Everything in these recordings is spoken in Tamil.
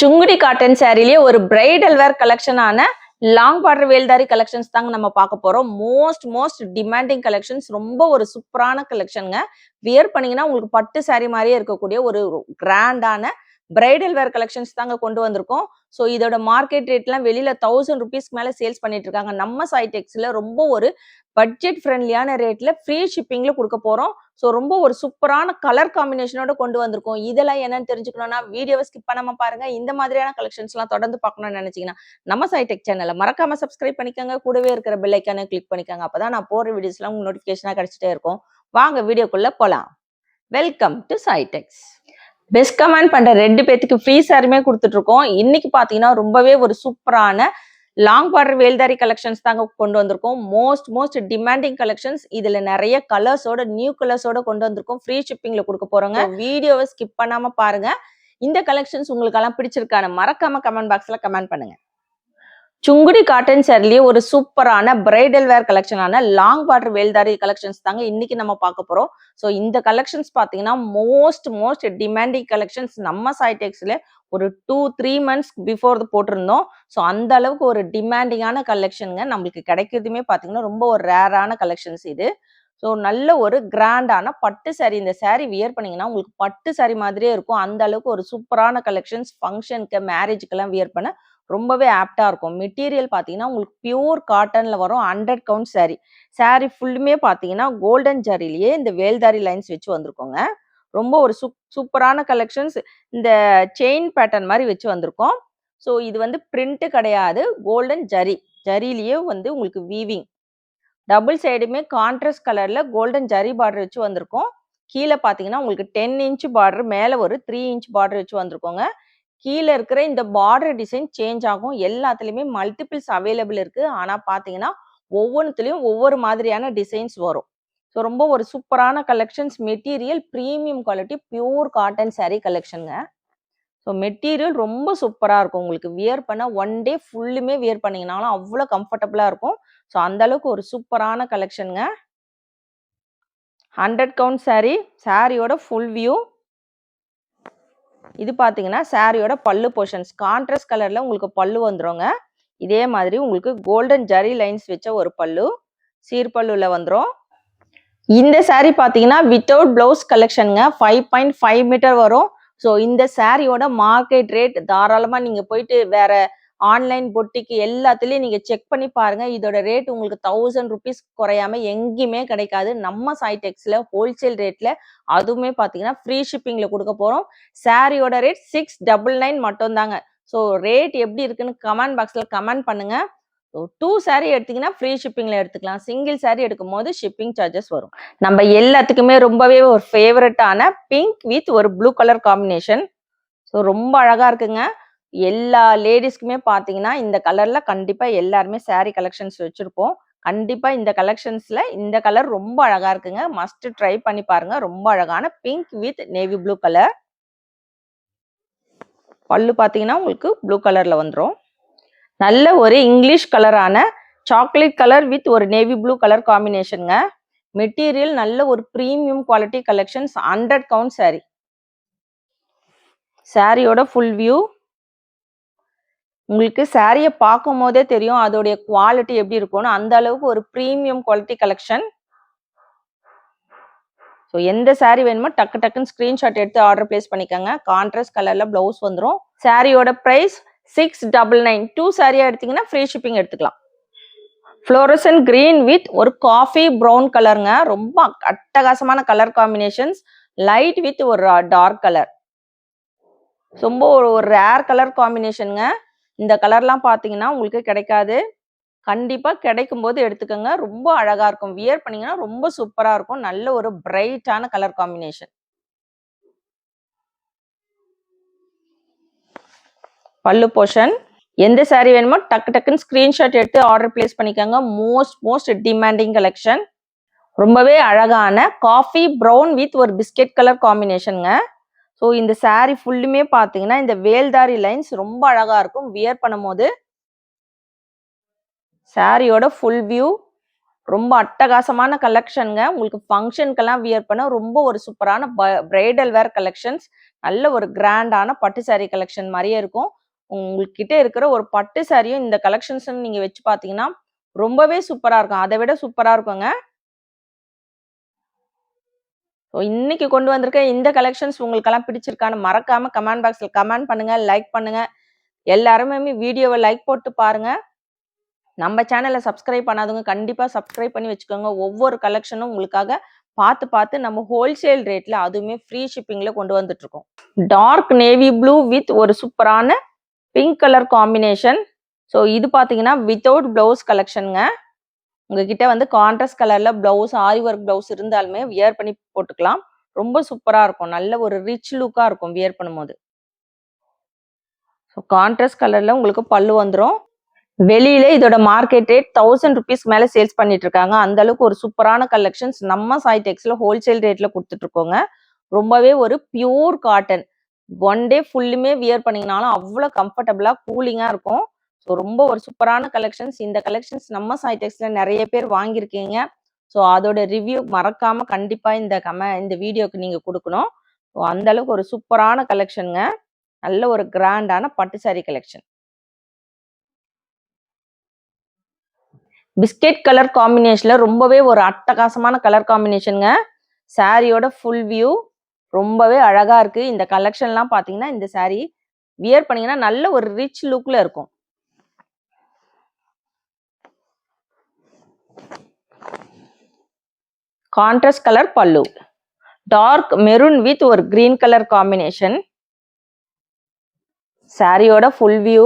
சுங்குடி காட்டன் சாரிலேயே ஒரு பிரைடல் வேர் கலெக்ஷனான லாங் பார்டர் வேல்தாரி கலெக்ஷன்ஸ் தாங்க நம்ம பார்க்க போறோம். Most demanding collections. ரொம்ப ஒரு சூப்பரான கலெக்ஷனுங்க. வியர் பண்ணீங்கன்னா உங்களுக்கு பட்டு சாரி மாதிரியே இருக்கக்கூடிய ஒரு கிராண்டான பிரைடல் வேர் கலெக்ஷன்ஸ் தாங்க கொண்டு வந்திருக்கோம். ஸோ இதோட மார்க்கெட் ரேட்லாம் வெளியில 1000 ருபீஸ்க்கு மேல சேல்ஸ் பண்ணிட்டு இருக்காங்க. நம்ம சைடெக்ஸ்ல ரொம்ப ஒரு பட்ஜெட் ஃப்ரெண்ட்லியான ரேட்ல ஃப்ரீ ஷிப்பிங்ல கொடுக்க போறோம். ஸோ ரொம்ப ஒரு சூப்பரான கலர் காம்பினேஷனோட கொண்டு வந்திருக்கோம். இதெல்லாம் என்னன்னு தெரிஞ்சுக்கணும்னா வீடியோவை ஸ்கிப் பண்ணாம பாருங்க. இந்த மாதிரியான கலெக்ஷன்ஸ் எல்லாம் தொடர்ந்து பார்க்கணும்னு நினைச்சீங்கன்னா நம்ம சைடெக் சேனலை மறக்காம சப்ஸ்கிரைப் பண்ணிக்கோங்க. கூடவே இருக்கிற பெல் ஐக்கானை கிளிக் பண்ணிக்கோங்க. அப்பதான் நான் போடுற வீடியோஸ்லாம் உங்களுக்கு நோட்டிபிகேஷனா கிடைச்சிட்டே இருக்கும். வாங்க வீடியோக்குள்ள போலாம். Welcome to சைடெக்ஸ். பெஸ்ட் கமெண்ட் பண்ற 2 பேத்துக்கு ஃப்ரீ சாரியுமே கொடுத்துட்டு இருக்கோம். இன்னைக்கு பாத்தீங்கன்னா ரொம்பவே ஒரு சூப்பரான லாங் பார்டர் வேல்தாரி கலெக்ஷன்ஸ் தாங்க கொண்டு வந்திருக்கோம். Most demanding collections. இதுல நிறைய கலர்ஸோட நியூ கலர்ஸோட கொண்டு வந்திருக்கோம். ஃப்ரீ ஷிப்பிங்ல கொடுக்க போறோங்க. வீடியோவை ஸ்கிப் பண்ணாம பாருங்க. இந்த கலெக்ஷன்ஸ் உங்களுக்கு எல்லாம் பிடிச்சிருக்கான மறக்காம கமெண்ட் பாக்ஸ்ல கமெண்ட் பண்ணுங்க. சுங்குடி காட்டன் சாரிலேயே ஒரு சூப்பரான பிரைடல் வேர் கலெக்ஷனான லாங் பார்டர் வேல்தாரி கலெக்ஷன்ஸ் தாங்க இன்னைக்கு நம்ம பார்க்க போறோம். ஸோ இந்த கலெக்ஷன்ஸ் பார்த்தீங்கன்னா மோஸ்ட் டிமாண்டிங் கலெக்ஷன்ஸ். நம்ம சைடெக்ஸ்ல ஒரு 2-3 மந்த்ஸ் பிஃபோர் போட்டிருந்தோம். ஸோ அந்த அளவுக்கு ஒரு டிமாண்டிங்கான கலெக்ஷனுங்க. நம்மளுக்கு கிடைக்கிறதுமே பார்த்தீங்கன்னா ரொம்ப ஒரு ரேரான கலெக்ஷன்ஸ் இது. ஸோ நல்ல ஒரு கிராண்டான பட்டு சாரி. இந்த சாரி வியர் பண்ணீங்கன்னா உங்களுக்கு பட்டு சாரி மாதிரியே இருக்கும். அந்த அளவுக்கு ஒரு சூப்பரான கலெக்ஷன்ஸ். ஃபங்க்ஷனுக்கு மேரேஜுக்கெல்லாம் வியர் பண்ண ரொம்பவே ஆப்டா இருக்கும். மெட்டீரியல் பார்த்தீங்கன்னா உங்களுக்கு பியூர் காட்டன்ல வரும். 100 கவுண்ட் சாரி. சாரி ஃபுல்லுமே பார்த்தீங்கன்னா கோல்டன் ஜரிலேயே இந்த வேல்தாரி லைன்ஸ் வச்சு வந்திருக்கோங்க. ரொம்ப ஒரு சூப்பரான கலெக்ஷன்ஸ். இந்த செயின் பேட்டர்ன் மாதிரி வச்சு வந்திருக்கோம். ஸோ இது வந்து பிரிண்ட் கிடையாது. கோல்டன் ஜரிலேயே வந்து உங்களுக்கு வீவிங். டபுள் சைடுமே கான்ட்ராஸ்ட் கலர்ல கோல்டன் ஜரி பார்டர் வச்சு வந்திருக்கோம். கீழே பார்த்தீங்கன்னா உங்களுக்கு 10 இன்ச் பார்டர், மேலே ஒரு 3 இன்ச் பார்டர் வச்சு வந்திருக்கோங்க. கீழே இருக்கிற இந்த பார்டர் டிசைன் சேஞ்ச் ஆகும். எல்லாத்துலேயுமே மல்டிபிள்ஸ் அவைலபிள் இருக்கு. ஆனால் பார்த்தீங்கன்னா ஒவ்வொன்றுத்துலேயும் ஒவ்வொரு மாதிரியான டிசைன்ஸ் வரும். ஸோ ரொம்ப ஒரு சூப்பரான collections. Material premium quality pure cotton sari கலெக்ஷனுங்க. ஸோ மெட்டீரியல் ரொம்ப சூப்பராக இருக்கும். உங்களுக்கு வியர் பண்ண 1 டே ஃபுல்லுமே வியர் பண்ணிங்கனாலும் அவ்வளோ கம்ஃபர்டபுளாக இருக்கும். ஸோ அந்த அளவுக்கு ஒரு சூப்பரான கலெக்ஷனுங்க. 100 கவுண்ட் சாரீ. சாரியோட ஃபுல் வியூ. இது பார்த்தீங்கன்னா சாரியோட பல்லு போர்ஷன்ஸ். கான்ட்ராஸ்ட் கலர்ல உங்களுக்கு பல்லு வந்துருங்க. இதே மாதிரி உங்களுக்கு கோல்டன் ஜரி லைன்ஸ் வச்ச ஒரு பல்லு சீர்பல்லுல வந்துடும். இந்த சாரீ பார்த்தீங்கன்னா வித்தவுட் பிளவுஸ் கலெக்ஷனுங்க. 5.5 மீட்டர் வரும். ஸோ இந்த சாரியோட மார்க்கெட் ரேட் தாராளமாக நீங்கள் போயிட்டு வேற ஆன்லைன் பொட்டிக்கு எல்லாத்துலேயும் நீங்கள் செக் பண்ணி பாருங்க. இதோட ரேட் உங்களுக்கு 1000 ருபீஸ் குறையாம எங்கேயுமே கிடைக்காது. நம்ம சைடெக்ஸ்ல ஹோல்சேல் ரேட்ல, அதுவுமே பார்த்தீங்கன்னா ஃப்ரீ ஷிப்பிங்ல கொடுக்க போறோம். சாரியோட ரேட் 699 மட்டும் தாங்க. ஸோ ரேட் எப்படி இருக்குன்னு கமெண்ட் பாக்ஸ்ல கமெண்ட் பண்ணுங்க. 2 சாரி எடுத்தீங்கன்னா ஃப்ரீ ஷிப்பிங்ல எடுத்துக்கலாம். சிங்கிள் சாரி எடுக்கும் போது ஷிப்பிங் சார்ஜஸ் வரும். நம்ம எல்லாத்துக்குமே ரொம்பவே ஒரு ஃபேவரட்டான பிங்க் வித் ஒரு ப்ளூ கலர் காம்பினேஷன். ஸோ ரொம்ப அழகா இருக்குங்க. எல்லா லேடிஸ்க்குமே பார்த்தீங்கன்னா இந்த கலர்ல கண்டிப்பா எல்லாருமே சாரி கலெக்ஷன்ஸ் வச்சிருப்போம். கண்டிப்பா இந்த கலெக்ஷன்ஸ்ல இந்த கலர் ரொம்ப அழகா இருக்குங்க. மஸ்ட் ட்ரை பண்ணி பாருங்க. ரொம்ப அழகான pink with navy blue colour. பல்லு பார்த்தீங்கன்னா உங்களுக்கு ப்ளூ கலர்ல வந்துடும். நல்ல ஒரு இங்கிலீஷ் கலரான சாக்லேட் கலர் வித் ஒரு நேவி ப்ளூ கலர் காம்பினேஷனுங்க. மெட்டீரியல் நல்ல ஒரு premium quality collections. 100 count sorry. சாரியோட ஃபுல் வியூ. உங்களுக்கு சாரியை பார்க்கும் போதே தெரியும் அதோடைய குவாலிட்டி எப்படி இருக்கும்னு. அந்த அளவுக்கு ஒரு ப்ரீமியம் குவாலிட்டி கலெக்ஷன். ஸோ எந்த சாரி வேணுமோ டக்குன்னு ஸ்கிரீன்ஷாட் எடுத்து ஆர்டர் பிளேஸ் பண்ணிக்கோங்க. கான்ட்ராஸ்ட் கலர்ல பிளவுஸ் வந்துடும். சாரியோட பிரைஸ் 699. 2 சாரியா எடுத்தீங்கன்னா ஃப்ரீ ஷிப்பிங் எடுத்துக்கலாம். ஃப்ளோரசன் கிரீன் வித் ஒரு காஃபி ப்ரௌன் கலருங்க. ரொம்ப அட்டகாசமான கலர் காம்பினேஷன்ஸ். லைட் வித் ஒரு டார்க் கலர். ரொம்ப ஒரு ரேர் கலர் காம்பினேஷனுங்க. இந்த கலர்லாம் பார்த்தீங்கன்னா உங்களுக்கு கிடைக்காது. கண்டிப்பா கிடைக்கும் போது எடுத்துக்கோங்க. ரொம்ப அழகா இருக்கும். வியர் பண்ணீங்கன்னா ரொம்ப சூப்பரா இருக்கும். நல்ல ஒரு பிரைட்டான கலர் காம்பினேஷன். பல்லு போர்ஷன். எந்த சாரி வேணுமோ டக்குன்னு ஸ்கிரீன்ஷாட் எடுத்து ஆர்டர் பிளேஸ் பண்ணிக்கோங்க. Most demanding collection. ரொம்பவே அழகான காஃபி ப்ரௌன் வித் ஒரு பிஸ்கெட் கலர் காம்பினேஷனுங்க. ஸோ இந்த சாரி ஃபுல்லுமே பார்த்தீங்கன்னா இந்த வேல்தாரி லைன்ஸ் ரொம்ப அழகா இருக்கும் வியர் பண்ணும் போது. சாரியோட ஃபுல் வியூ. ரொம்ப அட்டகாசமான கலெக்ஷன்ங்க. உங்களுக்கு ஃபங்ஷனுக்கெல்லாம் வியர் பண்ண ரொம்ப ஒரு சூப்பரான பிரைடல் வேர் கலெக்ஷன்ஸ். நல்ல ஒரு கிராண்டான பட்டு சாரி கலெக்ஷன் மாரியே இருக்கும். உங்ககிட்ட இருக்கிற ஒரு பட்டு சாரியும் இந்த கலெக்ஷன்ஸ்ன்னு நீங்க வச்சு பார்த்தீங்கன்னா, ரொம்பவே சூப்பரா இருக்கும். அத விட சூப்பரா இருக்குங்க. இன்னைக்கு கொண்டு வந்திருக்க இந்த கலெக்ஷன்ஸ் உங்களுக்கெல்லாம் பிடிச்சிருக்கான்னு மறக்காம கமெண்ட் பாக்ஸ்ல கமெண்ட் பண்ணுங்க, லைக் பண்ணுங்க. எல்லாருமே வீடியோவ லைக் போட்டு பாருங்க. நம்ம சேனல சப்ஸ்கிரைப் பண்ணாதவங்க கண்டிப்பா சப்ஸ்கிரைப் பண்ணி வச்சுக்கோங்க. ஒவ்வொரு கலெக்ஷனும் உங்களுக்காக பார்த்து நம்ம ஹோல்சேல் ரேட்ல அதுவுமே ஃப்ரீ ஷிப்பிங்ல கொண்டு வந்துட்டு இருக்கோம். டார்க் நேவி ப்ளூ வித் ஒரு சூப்பரான பிங்க் கலர் காம்பினேஷன். ஸோ இது பார்த்தீங்கன்னா வித்தவுட் பிளவுஸ் கலெக்ஷனுங்க. உங்ககிட்ட வந்து கான்ட்ராஸ்ட் கலர்ல பிளவுஸ் ஆரி ஒர்க் பிளவுஸ் இருந்தாலுமே வியர் பண்ணி போட்டுக்கலாம். ரொம்ப சூப்பரா இருக்கும். நல்ல ஒரு ரிச் லுக்கா இருக்கும் வியர் பண்ணும்போது. ஸோ கான்ட்ராஸ்ட் கலர்ல உங்களுக்கு பல்லு வந்துடும். வெளியில இதோட மார்க்கெட் ரேட் 1000 ருபீஸ் மேல சேல்ஸ் பண்ணிட்டு இருக்காங்க. அந்த அளவுக்கு ஒரு சூப்பரான கலெக்ஷன்ஸ் நம்ம சாய் டெக்ஸ்ல ஹோல்சேல் ரேட்ல கொடுத்துட்டு இருக்கோங்க. ரொம்பவே ஒரு பியூர் காட்டன். ஒன் டே ஃபுல்லுமே வியர் பண்ணீங்கனாலும் அவ்வளோ கம்ஃபர்டபுளா கூலிங்கா இருக்கும். ஸோ ரொம்ப ஒரு சூப்பரான கலெக்ஷன்ஸ். இந்த கலெக்ஷன்ஸ் நம்ம சாய் டெக்ஸ்ல நிறைய பேர் வாங்கியிருக்கீங்க. ஸோ அதோட ரிவ்யூ மறக்காம கண்டிப்பா இந்த வீடியோக்கு நீங்க கொடுக்கணும். ஸோ அந்த அளவுக்கு ஒரு சூப்பரான கலெக்ஷனுங்க. நல்ல ஒரு கிராண்டான பட்டு சாரி கலெக்ஷன். பிஸ்கெட் கலர் காம்பினேஷன்ல ரொம்பவே ஒரு அட்டகாசமான கலர் காம்பினேஷனுங்க. சாரியோட ஃபுல் வியூ ரொம்பவே அழகா இருக்கு. இந்த கலெக்ஷன்லாம் பாத்தீங்கன்னா இந்த சாரி வியர் பண்ணீங்கன்னா நல்ல ஒரு ரிச் லுக்ல இருக்கும். கான்ட்ராஸ்ட் கலர் பல்லு. டார்க் மெரூன் வித் ஒரு கிரீன் கலர் காம்பினேஷன். சாரியோட ஃபுல் வியூ.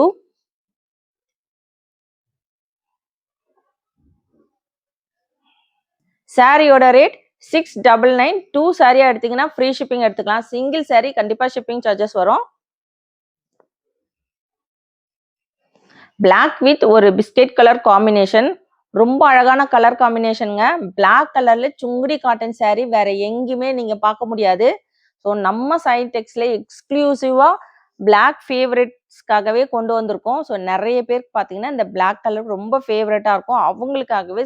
சாரியோட ரேட் 699. 2 சாரியா எடுத்தீங்கன்னா ஃப்ரீ ஷிப்பிங் எடுத்துக்கலாம். சிங்கிள் சாரி கண்டிப்பா ஷிப்பிங் சார்ஜஸ் வரும். பிளாக் வித் ஒரு பிஸ்கெட் கலர் காம்பினேஷன். ரொம்ப அழகான கலர் காம்பினேஷனுங்க. பிளாக் கலர்ல சுங்குடி காட்டன் சாரி வேற எங்கேயுமே நீங்க பார்க்க முடியாது. ஸோ நம்ம சாய் டெக்ஸ்ல எக்ஸ்க்ளூசிவா பிளாக் ஃபேவரட்ஸ்க்காகவே கொண்டு வந்திருக்கோம். ஸோ நிறைய பேருக்கு பார்த்தீங்கன்னா இந்த பிளாக் கலர் ரொம்ப ஃபேவரட்டா இருக்கும். அவங்களுக்காகவே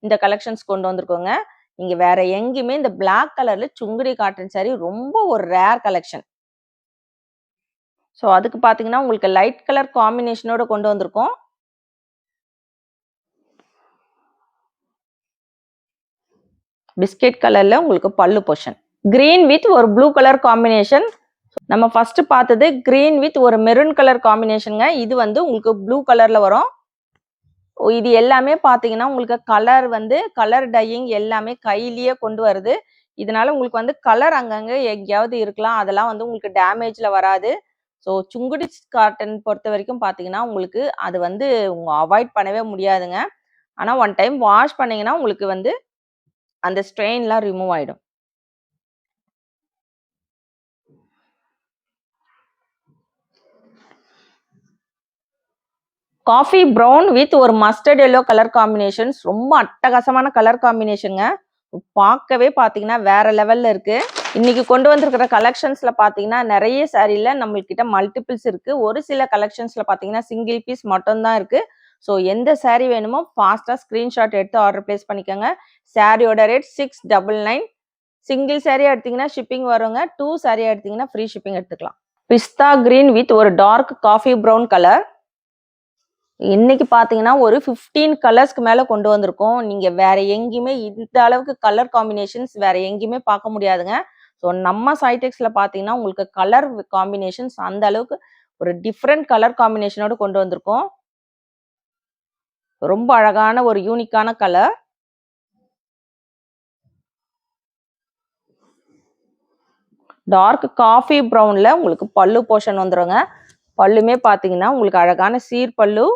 இந்த கலெக்ஷன்ஸ் கொண்டு வந்திருக்கோங்க. நீங்க வேற எங்கேயுமே இந்த பிளாக் கலர்ல சுங்குடி காட்டன் சாரி ரொம்ப ஒரு ரேர் கலெக்ஷன். ஸோ அதுக்கு பார்த்தீங்கன்னா உங்களுக்கு லைட் கலர் காம்பினேஷனோட கொண்டு வந்திருக்கோம். பிஸ்கெட் கலர்ல உங்களுக்கு பல்லு போர்ஷன். கிரீன் வித் ஒரு ப்ளூ கலர் காம்பினேஷன். நம்ம ஃபர்ஸ்ட் பார்த்தது கிரீன் வித் ஒரு மெரூன் கலர் காம்பினேஷனுங்க. இது வந்து உங்களுக்கு ப்ளூ கலர்ல வரும். இது எல்லாமே பார்த்தீங்கன்னா உங்களுக்கு கலர் டையிங் எல்லாமே கையிலேயே கொண்டு வருது. இதனால உங்களுக்கு வந்து கலர் அங்கங்க எங்கேயாவது இருக்கலாம். அதெல்லாம் வந்து உங்களுக்கு டேமேஜ்ல வராது. ஸோ சுங்குடி காட்டன் பொறுத்த வரைக்கும் பார்த்தீங்கன்னா உங்களுக்கு அது வந்து அவாய்ட் பண்ணவே முடியாதுங்க. ஆனா ஒன் டைம் வாஷ் பண்ணீங்கன்னா உங்களுக்கு வந்து அந்த ஸ்ட்ரெயின்லாம் ரிமூவ் ஆயிடும். காஃபி ப்ரௌன் வித் ஒரு மஸ்டர்ட் எல்லோ கலர் காம்பினேஷன்ஸ். ரொம்ப அட்டகாசமான கலர் காம்பினேஷனுங்க. பார்க்கவே பார்த்தீங்கன்னா வேற லெவல்ல இருக்கு. இன்னைக்கு கொண்டு வந்திருக்கிற கலெக்ஷன்ஸ்ல பார்த்தீங்கன்னா நிறைய சாரியில நம்மள்கிட்ட மல்டிபிள்ஸ் இருக்கு. ஒரு சில கலெக்ஷன்ஸ்ல பார்த்தீங்கன்னா சிங்கிள் பீஸ் மட்டும் தான் இருக்கு. ஸோ எந்த சாரி வேணுமோ ஃபாஸ்டா ஸ்கிரீன்ஷாட் எடுத்து ஆர்டர் பிளேஸ் பண்ணிக்கோங்க. சாரியோட ரேட் 699. சிங்கிள் சாரியா எடுத்தீங்கன்னா ஷிப்பிங் வருங்க. 2 சாரியா எடுத்தீங்கன்னா ஃப்ரீ ஷிப்பிங் எடுத்துக்கலாம். பிஸ்தா கிரீன் வித் ஒரு டார்க் காஃபி ப்ரௌன் கலர். இன்னைக்கு பாத்தீங்கன்னா ஒரு 15 கலர்ஸ்க்கு மேல கொண்டு வந்திருக்கோம். நீங்க வேற எங்கேயுமே இந்த அளவுக்கு கலர் காம்பினேஷன்ஸ் வேற எங்கேயுமே பார்க்க முடியாதுங்க. ஸோ நம்ம சைடெக்ஸ்ல பாத்தீங்கன்னா உங்களுக்கு கலர் காம்பினேஷன்ஸ் அந்த அளவுக்கு ஒரு டிஃப்ரெண்ட் கலர் காம்பினேஷனோட கொண்டு வந்திருக்கோம். ரொம்ப அழகான ஒரு யூனிக்கான கலர். டார்க் காஃபி ப்ரௌன்ல உங்களுக்கு பல்லு போர்ஷன் வந்துருங்க. பல்லுமே பாத்தீங்கன்னா உங்களுக்கு அழகான சீர் பல்லு.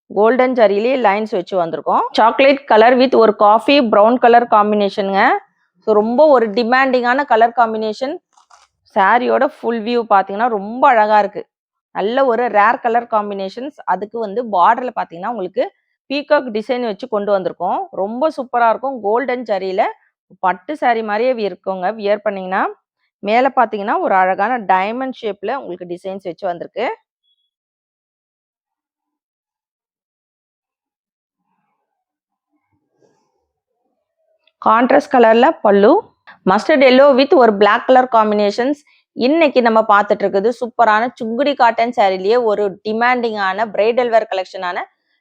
கோல்டன் ஜரியிலே லைன்ஸ் வச்சு வந்திருக்கோம். சாக்லேட் கலர் வித் ஒரு காஃபி ப்ரௌன் கலர் காம்பினேஷனுங்க. ஸோ ரொம்ப ஒரு டிமாண்டிங்கான கலர் காம்பினேஷன். சாரியோட ஃபுல் வியூ பார்த்தீங்கன்னா ரொம்ப அழகா இருக்கு. நல்ல ஒரு ரேர் கலர் காம்பினேஷன்ஸ். அதுக்கு வந்து பார்டர்ல பார்த்தீங்கன்னா உங்களுக்கு பீகாக் டிசைன் வச்சு கொண்டு வந்திருக்கோம். ரொம்ப சூப்பரா இருக்கும். கோல்டன் ஜரியில பட்டு சாரி மாதிரியே இருக்குங்க. வியர் பண்ணீங்கன்னா மேலே பார்த்தீங்கன்னா ஒரு அழகான டைமண்ட் ஷேப்ல உங்களுக்கு டிசைன்ஸ் வச்சு வந்திருக்கு. கான்ட்ராஸ்ட் கலர்ல பல்லு, மஸ்டர்ட் எல்லோ வித் ஒரு பிளாக் கலர் காம்பினேஷன்ஸ். இன்னைக்கு நம்ம பார்த்துட்டு இருக்குது சூப்பரான சுங்குடி காட்டன் சாரிலேயே ஒரு டிமாண்டிங்கான பிரைடல் வேர் கலெக்ஷனான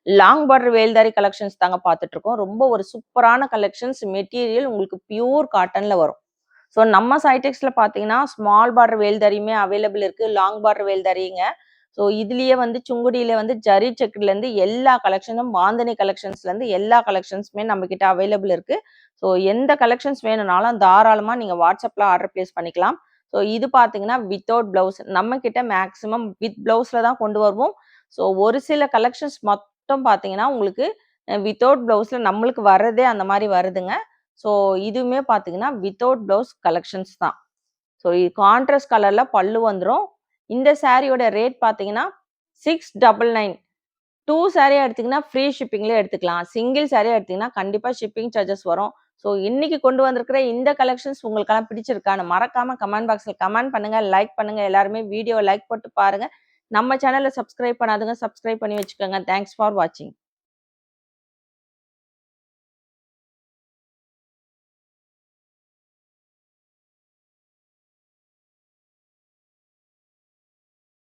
லாங் பார்டர் வேல்தாரி கலெக்ஷன்ஸ் தாங்க பார்த்துட்டு இருக்கோம். ரொம்ப ஒரு சூப்பரான கலெக்ஷன்ஸ். மெட்டீரியல் உங்களுக்கு பியூர் காட்டன்ல வரும். ஸோ நம்ம சைடெக்ஸ்ல பார்த்தீங்கன்னா ஸ்மால் பார்டர் வேல்தாரியுமே அவைலபிள் இருக்கு, லாங் பார்டர் வேல்தாரிங்க. ஸோ இதுலயே வந்து சுங்குடியில வந்து ஜரி செக்குல இருந்து எல்லா கலெக்ஷனும், பாந்தனி கலெக்ஷன்ஸ்ல இருந்து எல்லா கலெக்ஷன்ஸுமே நம்ம கிட்ட அவைலபிள் இருக்கு. ஸோ எந்த கலெக்ஷன்ஸ் வேணும்னாலும் தாராளமா நீங்க வாட்ஸ்அப்ல ஆர்டர் பிளேஸ் பண்ணிக்கலாம். ஸோ இது பார்த்தீங்கன்னா வித்தவுட் பிளவுஸ். நம்ம கிட்ட மேக்ஸிமம் வித் பிளவுஸ்ல தான் கொண்டு வருவோம். ஸோ ஒரு சில கலெக்ஷன்ஸ் மட்டும் பார்த்தீங்கன்னா உங்களுக்கு வித்தவுட் பிளவுஸ்ல நம்மளுக்கு வர்றதே அந்த மாதிரி வருதுங்க. ஸோ இதுவுமே பார்த்தீங்கன்னா வித்தவுட் பிளவுஸ் கலெக்ஷன்ஸ் தான். ஸோ கான்ட்ராஸ்ட் கலர்ல பல்லு வந்துடும். இந்த சாரியோட ரேட் பார்த்தீங்கன்னா 699. 2 சாரியா எடுத்தீங்கன்னா ஃப்ரீ ஷிப்பிங்ல எடுத்துக்கலாம். சிங்கிள் சாரியா எடுத்தீங்கன்னா கண்டிப்பா ஷிப்பிங் சார்ஜஸ் வரும். ஸோ இன்னைக்கு கொண்டு வந்திருக்கிற இந்த கலெக்ஷன்ஸ் உங்களுக்கெல்லாம் பிடிச்சிருக்கான்னு மறக்காம கமெண்ட் பாக்ஸ்ல கமெண்ட் பண்ணுங்க, லைக் பண்ணுங்க. எல்லாருமே வீடியோ லைக் போட்டு பாருங்க. நம்ம சேனலை சப்ஸ்கிரைப் பண்ணாதுங்க, சப்ஸ்கிரைப் பண்ணி வச்சுக்கோங்க. தேங்க்ஸ் ஃபார் வாட்சிங்.